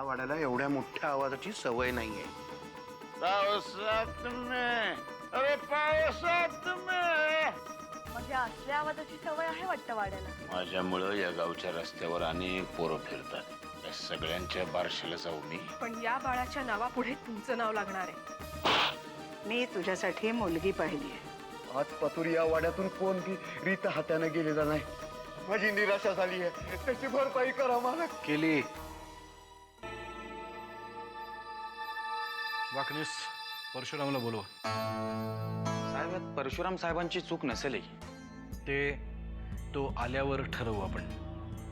वाड्याला एवढ्या मोठ्या आवाजाची सवय नाहीये. पावसात में, अरे पावसात में. म्हणजे असल्या आवाजाची सवय आहे वाटतं वाड्याला. माझ्यामुळं या गावच्या रस्त्यावर अनेक पोरं फिरतात. त्या सगळ्यांच्या बारशाला जाऊ मी. पण या बाळाच्या नावापुढे तुमचं नाव लागणार आहे. मी तुझ्यासाठी मुलगी पाहिली आहे. आज पतूर या वाड्यातून कोण की रीत हाताने गेलेला नाही. माझी निराशा झाली आहे. त्याची भरपाई करा मला. केली. वाकणीस परशुरामला बोलवा. साहेब, परशुराम साहेबांची चूक नसेल. ते तो आल्यावर ठरवू आपण.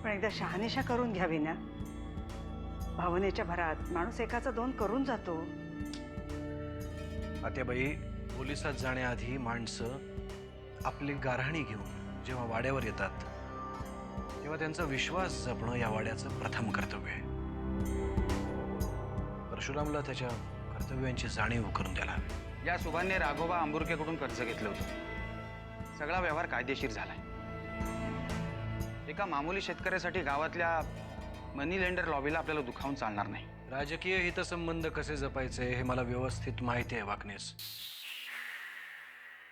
पण एकदा शहानिशा करून घ्यावी ना. भावनेच्या भरात माणूस एकाचा दोन करून जातो. आत्याबाई, पोलिसात जाण्याआधी माणसं आपली गारहाणी घेऊन जेव्हा वाड्यावर येतात तेव्हा त्यांचा विश्वास जपणं या वाड्याचं प्रथम कर्तव्य आहे. परशुरामला त्याच्या कर्तव्यांची जाणीव करून द्यायला हवी. या सुभानने राघोबा आंबुरकेकडून कर्ज घेतलं होतं. सगळा व्यवहार कायदेशीर झालाय. एका मामूली शेतकऱ्यासाठी गावातल्या मनी लेंडर लॉबीला आपल्याला दुखावून चालणार नाही. राजकीय हितसंबंध कसे जपायचे हे मला व्यवस्थित माहिती आहे वाकणेस.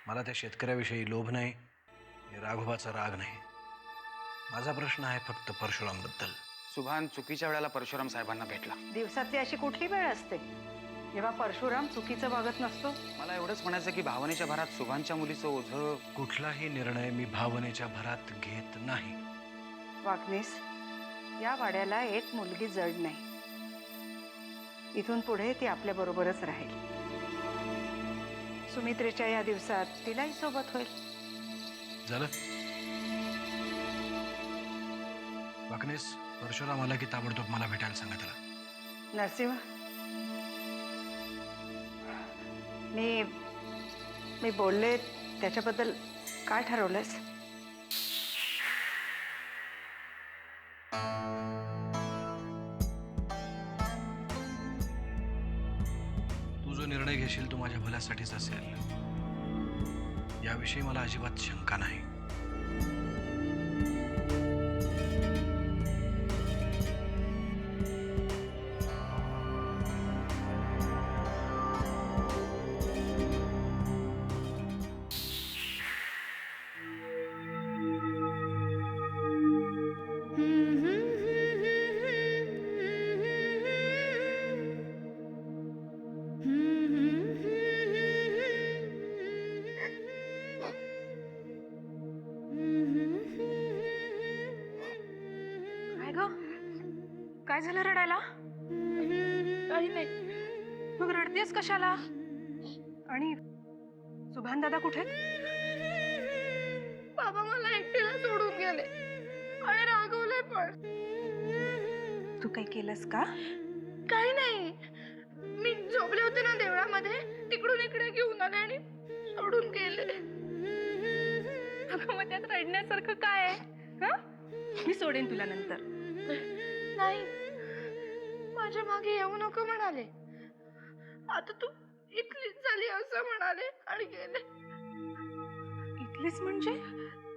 मला त्या शेतकऱ्याविषयी लोभ नाही, राघोबाचा राग नाही. माझा प्रश्न आहे फक्त परशुरामबद्दल. सुभान चुकीच्या वेळेला परशुराम साहेबांना भेटला. दिवसातली अशी कुठली वेळ असते जेव्हा परशुराम चुकीचं वागत नसतो? मला एवढंच म्हणायचं की भावनेच्या भरात सुभानच्या मुलीचं ओझं. कुठलाही निर्णय मी भावनेच्या भरात घेत नाही. वाकणीस, या वाड्याला एक मुलगी जड नाही. इथून पुढे ती आपल्या बरोबरच राहील. सुमित्रेच्या या दिवसात तिलाही सोबत होईल. झालं. वाकणेस, परशुराम आला की ताबडतोब मला भेटायला सांगा त्याला. नरसिंह, मी बोलले त्याच्याबद्दल काय ठरवलंस? तू जो निर्णय घेशील तो माझ्या भल्यासाठीच असेल याविषयी मला अजिबात शंका नाही. काय ग, काय झालं रडायला? काही नाही. मग रडतेस कशाला? आणि सुभान दादा कुठे? बाबा मला एकटीला सोडून गेले आणि रागवले पण. तू काही केलंस का? काही नाही. मी झोपले होते ना देवळामध्ये, तिकडून इकडे घेऊन आले आणि सोडून गेले. मग त्यात रडण्यासारखं काय आहे? मी सोडेन तुला नंतर. नाही, माझ्या मागे येऊ नको म्हणाले. आता तू इथलीच झाली असं म्हणाले आणि गेले. इथलीच म्हणजे?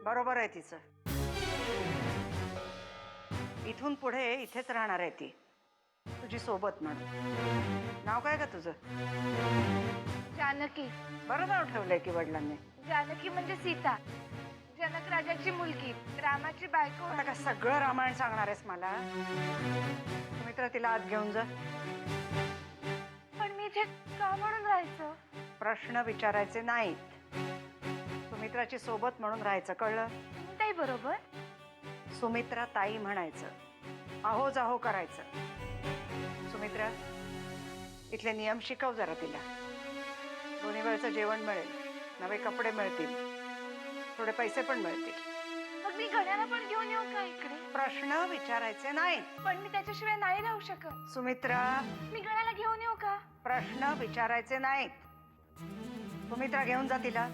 बरोबर आहे तिचं. इथून पुढे इथेच राहणार आहे ती, तुझी सोबत म्हणून. नाव काय का तुझं? जानकी. बरं नाव ठेवलंय की वडिलांनी. जानकी म्हणजे सीता, जनक राजाची मुलगी, रामाची बायको. आता का सगळं रामायण सांगणार आहेस मला? सुमित्रा, तिला आत घेऊन जा. पण मी इथे का म्हणून राहायचं? प्रश्न विचारायचे नाहीत. सुमित्राची सोबत म्हणून राहायचं, कळलं? ताई बरोबर. सुमित्रा ताई म्हणायचं, अहो जाहो करायचं. सुमित्रा, इथले नियम शिकव जरा तिला. दोन्ही वेळचं जेवण मिळेल, नवे कपडे मिळतील, थोडे पैसे पण मिळतील. मग मी गण्याला पण घेऊन येऊ का इकडे? प्रश्न विचारायचे नाही. पण मी त्याच्याशिवाय नाही राहू शकत. सुमित्रा, मी गण्याला घेऊन येऊ का? प्रश्न विचारायचे नाहीत. सुमित्रा, घेऊन जा तिला.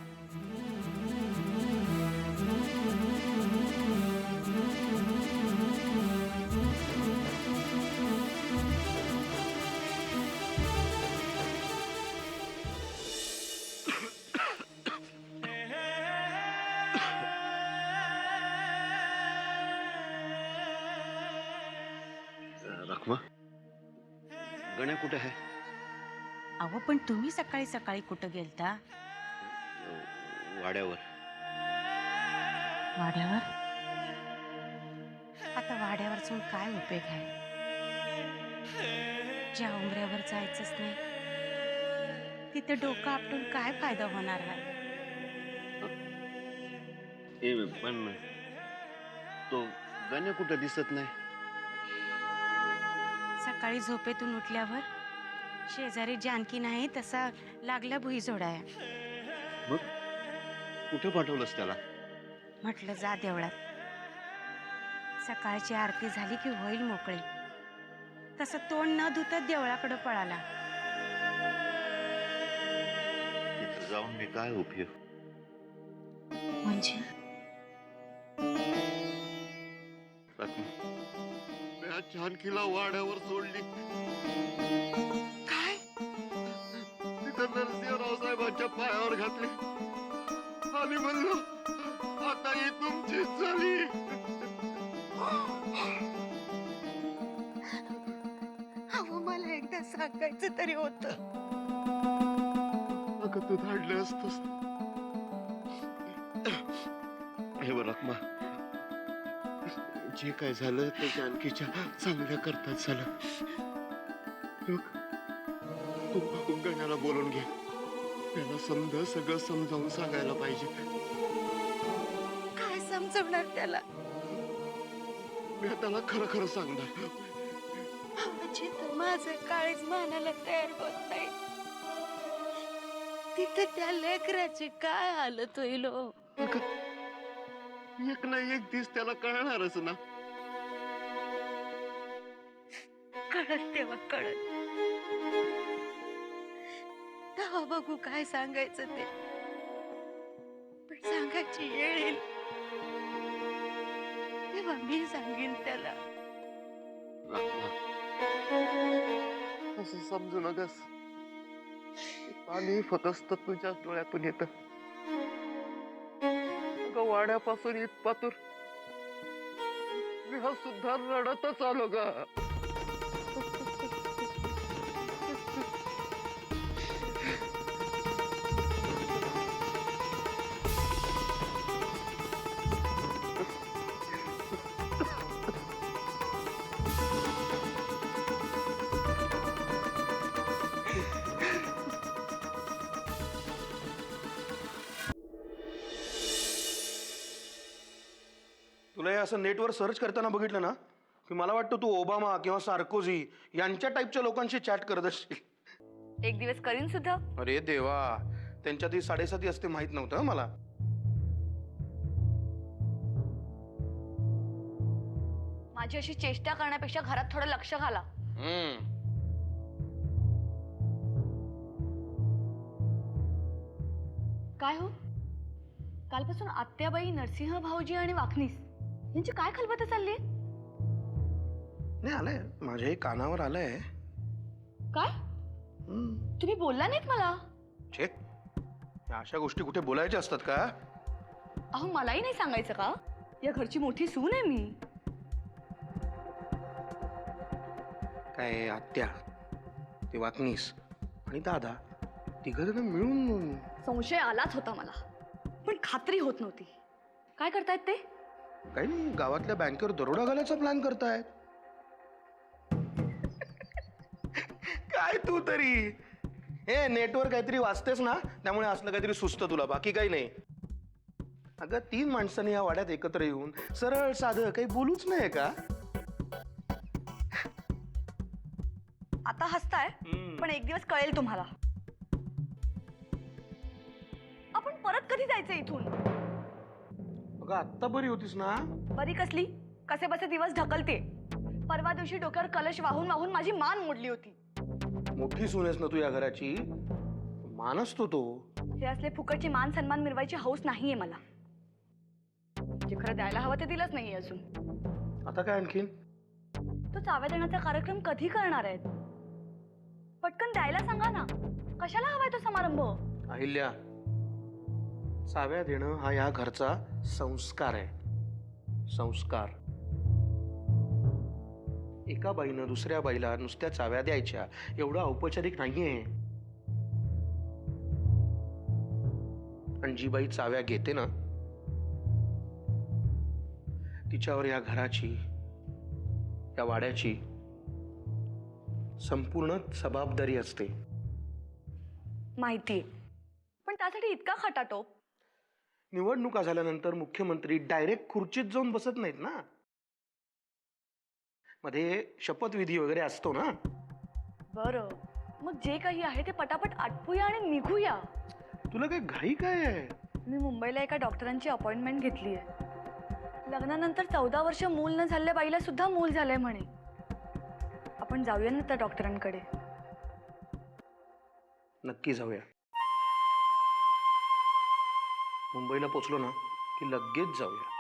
रखमा, गण्या कुठे आहे? अहो पण तुम्ही सकाळी सकाळी कुठं गेलता? वाड्यावर. वाड्यावर? आता वाड्यावर जाऊन काय उपयोग आहे? ज्या उमऱ्यावर जायचंच नाही तिथे डोकं आपटून काय फायदा होणार आहे? पण तो गण्या कुठं दिसत नाही. सकाळी झोपेतून उठल्यावर शेजारी जानकी नाही तसा लागला भुई जोडाया. मग कुठे पाठवलंस त्याला? म्हटलं जा देवळात, सकाळची आरती झाली की होईल मोकळी. तसं तोंड न धुता देवळाकडे पळाला. तिथं जाऊन मी काय उपयोग? म्हणजे मी जानकीला वाड्यावर सोडली. काय? तिथं नरसिंहराव साहेबांच्या पायावर घातले आणि म्हणलो आता ही तुमचीच झाली. अहो मला एकदा सांगायचं तरी होतं. अगं तू धाडलं असतस. हे बघ रखमा, जे काय झालं ते जानकीच्या चांगल्या करताच झालं. तू गण्याला बोलून घे. त्याला सगळं समजावून सांगायला पाहिजे. काय समजवणार त्याला? मी त्याला खरं खरं सांगणार. जिथं माझं काळीज मानायला तयार होत नाही तिथं त्या लेकराची काय हालत होईल हो? एक ना एक दिवस त्याला कळणारच ना. कळत तेव्हा कळत. तेव्हा बघू काय सांगायचं ते. पण सांगायची वेळ येईल तेव्हा मी सांगेन त्याला. असं समजू नकस. पाणी फक्त तुझ्या डोळ्यातून येत. वाड्यापासून इथपातूर मी हा सुद्धा रडतच आलो ग. तुला हे असं नेटवर सर्च करताना बघितलं ना की मला वाटतं तू ओबामा किंवा सार्कोझी यांच्या टाईपच्या लोकांशी चॅट करत असशील. एक दिवस करीन सुद्धा. अरे देवा, त्यांच्यात ही 7.5 असते माहित नव्हतं हं मला. माझी अशी चेष्टा करण्यापेक्षा घरात थोडं लक्ष घाला. काय हो, कालपासून आत्याबाई, नरसिंह भाऊजी आणि वाखनीस यांची काय खलबत चालली? नाही आलंय माझ्याही कानावर आलंय. काय तुम्ही बोलला नाहीत मला? छे, या अशा गोष्टी कुठे बोलायच्या असतात का? अहो मलाही नाही सांगायचं का? या घरची मोठी सून आहे मी. काय आत्या, ते वाकनीस आणि दादा तिघजण मिळून. संशय आलाच होता मला, पण खात्री होत नव्हती. काय करतायत ते? काही नाही, गावातल्या बँकेवर दरोडा घालायचा प्लॅन करतायत. काय तू तरी हे नेटवर काहीतरी वाचतेस ना, त्यामुळे असलं काहीतरी सुचतं तुला, बाकी काही नाही. अगं 3 माणसांनी या वाड्यात एकत्र येऊन सरळ साधं काही बोलूच नाही का? आता हसताय, पण एक दिवस कळेल तुम्हाला. आपण परत कधी जायचं इथून? अगं आत्ता बरी होतीस ना? बरी कसली? कसे बसे दिवस ढकलते. परवा दिवशी डोक्यावर कलश वाहून वाहून माझी मान मोडली होती. मोठी सून आहेस ना तू या घराची, मान असतो तो. हे असले फुकटची मान सन्मान मिरवायची हौस नाहीये मला. जे खरं द्यायला हवं ते दिलंच नाहीये अजून. आता काय आणखीन? तो चाव्या देण्याचा कार्यक्रम कधी करणार आहेत? पटकन द्यायला सांगा ना. कशाला हवाय तो समारंभ? अहिल्या, चाव्या देणं हा या घरचा संस्कार आहे. संस्कार. एका बाईनं दुसऱ्या बाईला नुसत्या चाव्या द्यायच्या एवढं औपचारिक नाहीये. आणि जी बाई चाव्या घेते ना तिच्यावर या घराची, या वाड्याची संपूर्ण जबाबदारी असते. माहितीये, पण त्यासाठी इतका खटाटोप? निवडणुका झाल्यानंतर मुख्यमंत्री डायरेक्ट खुर्चीत जाऊन बसत नाहीत ना, मध्ये शपथविधी वगैरे असतो ना. बरं, मग जे काही आहे ते पटापट आटपूया आणि निघूया. तुला काय घाई काय आहे? मी मुंबईला एका डॉक्टरांची अपॉइंटमेंट घेतली आहे. लग्नानंतर 14 वर्ष मूल न झालेल्या बाईला सुद्धा मूल झालंय म्हणे. आपण जाऊया ना त्या डॉक्टरांकडे. नक्की जाऊया. मुंबईला पोचलो ना की लगेच जाऊया.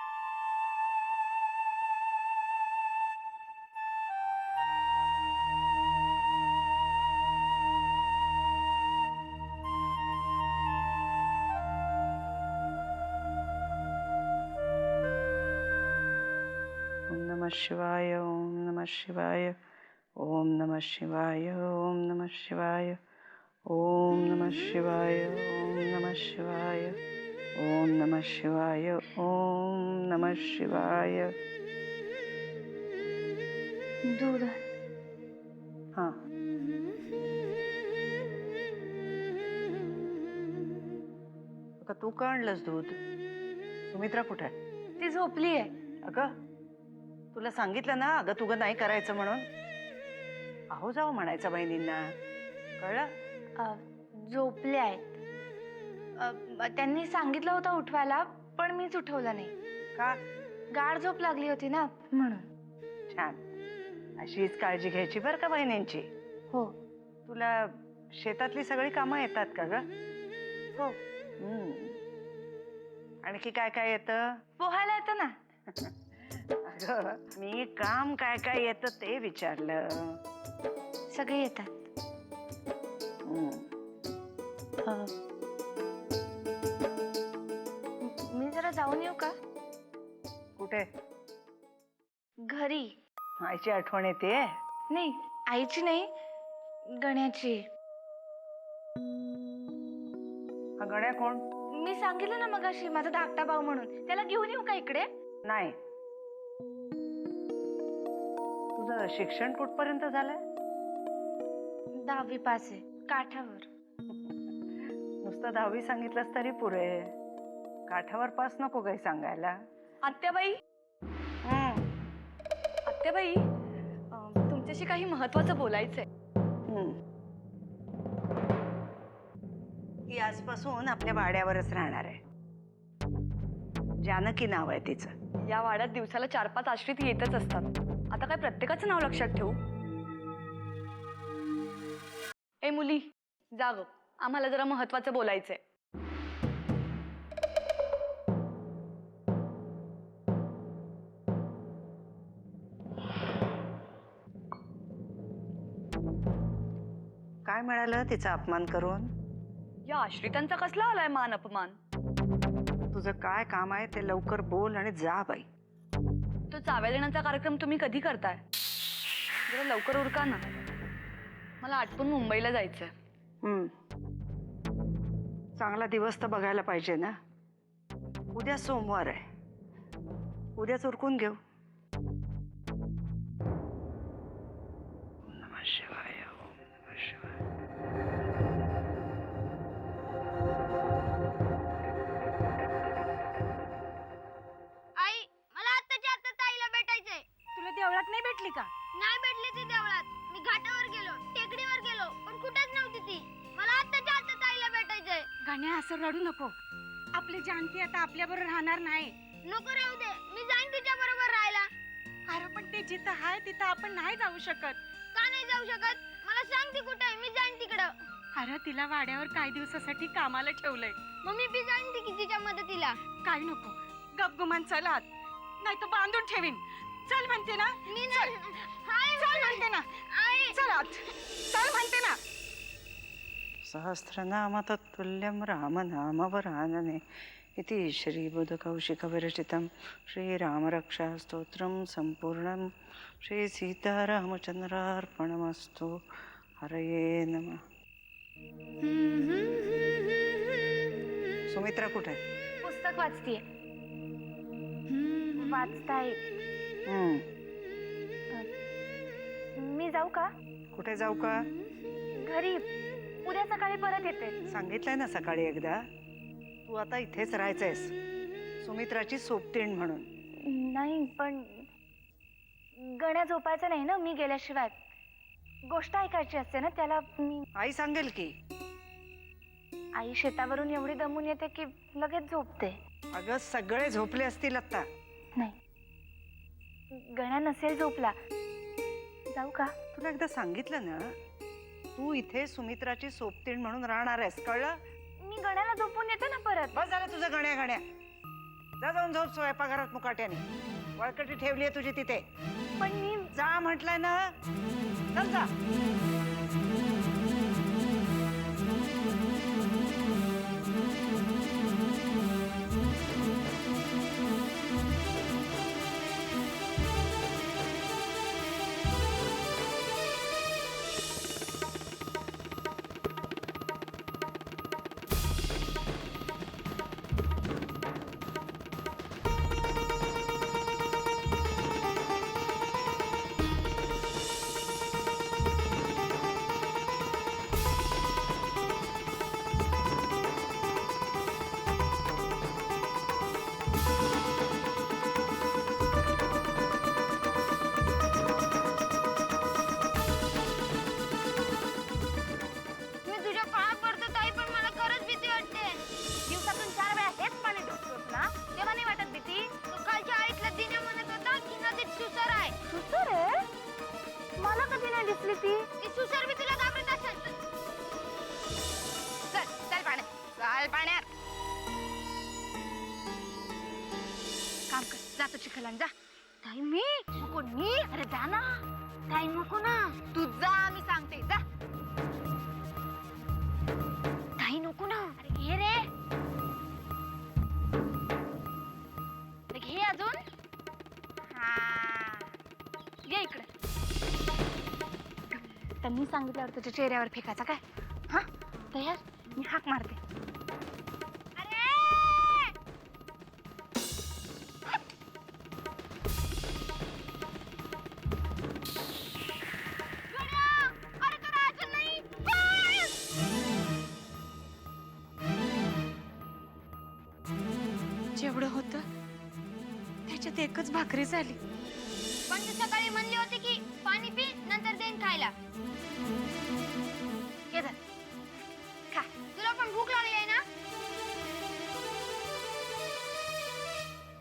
ओम नमः शिवाय, ओम नमः शिवाय, ओम नमः शिवाय, ओम नमः शिवाय, ओम नमः शिवाय, ओम नमः शिवाय, ओम नमः शिवाय, ओम नमः शिवाय. दूध. हां. अगं तू का आणलंस दूध? सुमित्रा कुठे आहे? ती झोपली आहे. अगं तुला सांगितलं ना अगं तुगं नाही करायचं म्हणून. अहो जाऊ म्हणायचं बहिणींना, कळलं? झोपले आहेत. त्यांनी सांगितलं होतं उठवायला, पण मीच उठवलं नाही. का? गाढ झोप लागली होती ना म्हणून. छान. अशीच काळजी घ्यायची बरं का बहिणींची. हो तुला शेतातली सगळी कामं येतात का ग? हो. आणखी काय काय येतं? पोहायला येतं ना. अगं मी काम काय काय येतं ते विचारलं. सगळे येतात. मी जरा जाऊन येऊ का? कुठे? घरी. आईची आठवण येते? नाही, आईची नाही, गण्याची. हा गण्या कोण? मी सांगितलं ना मगाशी, माझा धाकटा भाऊ म्हणून. त्याला घेऊन येऊ का इकडे? नाही. तुझं शिक्षण कुठपर्यंत झालंय? 10वी पास आहे, काठावर. नुसतं 10वी सांगितलंस तरी पुरे. काठावर पास नको काही सांगायला. आत्याबाई, आत्याबाई, तुमच्याशी काही महत्वाचं बोलायचंय. ती आजपासून आपल्या वाड्यावरच राहणार आहे. जानकी नाव आहे तिचं. या वाड्यात दिवसाला 4-5 आश्रित येतच असतात. आता काय प्रत्येकाचं नाव लक्षात ठेवू? ए मुली, जाग, आम्हाला जरा महत्वाचं बोलायचंय. काय मिळालं तिचा अपमान करून? या आश्रितांचा कसला आलाय मान अपमान? तुझं काय काम आहे ते लवकर बोल आणि जा बाई. तो चाव्या देण्याचा कार्यक्रम तुम्ही कधी करताय? जरा लवकर उरका ना. मला आटपून मुंबईला जायचंय. चांगला दिवस तर बघायला पाहिजे ना. उद्या सोमवार आहे. उद्याच उरकून घेऊ. नमः शिवाय, ओम नमः शिवाय. आई, मला आत्ताच्या आत्ता ताईला भेटायचंय. तुला देवळात नाही भेटली का? नाही भेटली ती देवळात. मी घाटावर गेलो, टेकडीवर गेलो, पण कुठेच नव्हती ती. मला आत्ताच्या आत्ता ताईला भेटायचंय. गाण्या, असं रडू नको. आपली जानकी आता आपल्याबरोबर राहणार नाही. नको राहू दे, मी जाईन तिच्या बरोबर राहायला. अरे पण ते जिथं आहे तिथं आपण नाही जाऊ शकत. का नाही जाऊ शकत? मला सांग ती कुठे आहे, मी जाईन तिकडं. अरे तिला वाड्यावर काही दिवसासाठी कामाला ठेवलंय. मग मी बी जाईन तिच्या मदतीला. काय नको, गपगुमान चल आत, नाही तर बांधून ठेवीन. चल म्हणते ना. मी नाही. हाय, चल म्हणते ना. आई. चल आत, चल म्हणते ना. सहस्रनाम तत्तुल्यं रामनाम वरानने इति श्रीबुधकौशिकविरचितं श्रीरामरक्षास्तोत्रं सम्पूर्णं श्रीसीतारामचन्द्रार्पणमस्तु. हरये नमः. सुमित्रा कुठे? पुस्तक वाचतीये. वाचताय. मी जाऊ का? कुठे जाऊ का? घरी. उद्या सकाळी परत येते. सांगितलंय ना सकाळी एकदा. तू आता इथेच राहायचंयस, सुमित्राची सोबतीण म्हणून. नाही पण गण्या झोपायचं नाही ना मी गेल्याशिवाय. गोष्ट ऐकायची असते ना त्याला. मी आई सांगेल की. आई शेतावरून एवढी दमून येते की लगेच झोपते. अगं सगळे झोपले असतील आता. नाही, गण्या नसेल झोपला. जाऊ का? तुला एकदा सांगितलं ना, तू इथे सुमित्राची सोबतीण म्हणून राहणार आहेस, कळलं? मी गण्याला झोपून येते ना परत. बस झालं तुझं गण्या गण्या. जा जाऊन झोप स्वयंपाकघरात मुकाट्याने. वळकटी ठेवली आहे तुझी तिथे. पण मी जा म्हटलंय ना, चल जा. मी तुझ्या पाया पडतो ताई, पण मला खरंच भीती वाटते. दिवसातून 4 वेळा हेच पाणी ढोसतोस ना, तेव्हा नाही वाटत भीती? तो कालच्या आळीतला दिन्या म्हणत होता की नदीत सुसर आहे. सुसर आहे? मला कधी नाही दिसली ती. ती सुसर बी तुला घाबरत असेल. चल चल पाण्यात. चल पाण्यात. काम कर, जातो चिखलान जा. ताई मी नको नी. अरे जा ना ताई. नको ना, तू जा, मी सांगते जा. ताई नको ना. अरे घे रे. अरे घे अजून. हा घे इकडे. तर मी सांगितल्यावर तुझ्या चेहऱ्यावर फेकायचा काय? हा तयार? मी हाक मारते. जेवढं होतं त्याच्यात एकच भाकरी झाली. पण तू सकाळी म्हणली होती की पाणी पी, नंतर देईन खायला. हे धर. खा. तुला पण भूक लागली आहे ना?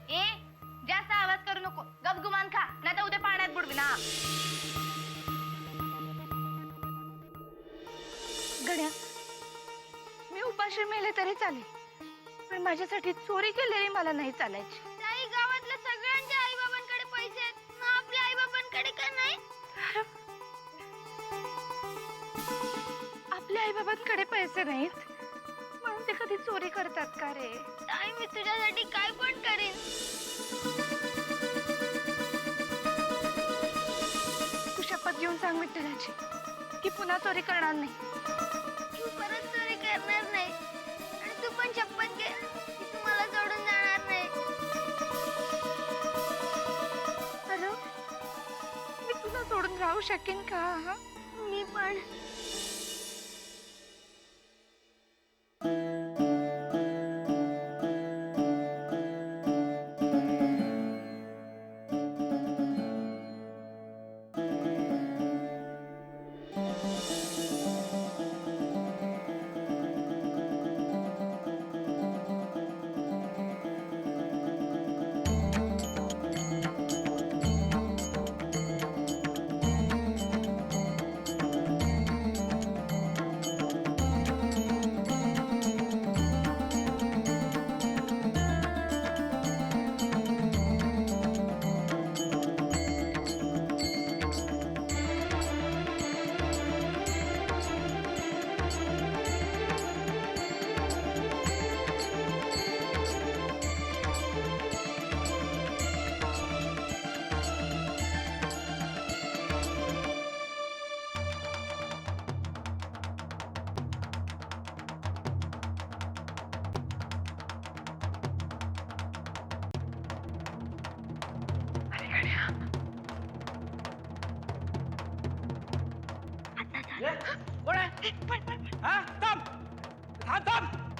ए जास्त आवाज करू नको. गपगुमान खा, नाही तर उद्या पाण्यात बुडवी ना. गड्या, मी उपाशी मेले तरी चालेल, पण माझ्यासाठी चोरी केलेली मला नाही चालायची. ताई, गावातल्या सगळ्यांच्या आई बाबांकडे पैसे आहेत, मग आपल्या आई बाबांकडे का नाही? आपल्या आई बाबांकडे पैसे नाहीत म्हणून ते कधी चोरी करतात का रे? ताई, मी तुझ्यासाठी काय पण करेन. तू शपथ घेऊन सांग विठ्ठलाची की पुन्हा चोरी करणार नाही. तू परत चोरी करणार नाही, आणि तू पण शपथ घे की तू मला सोडून जाणार नाही. अरे मी तुला सोडून राहू शकेन का? हा? मी पण. कोण आहे? हा थांब थांब थांब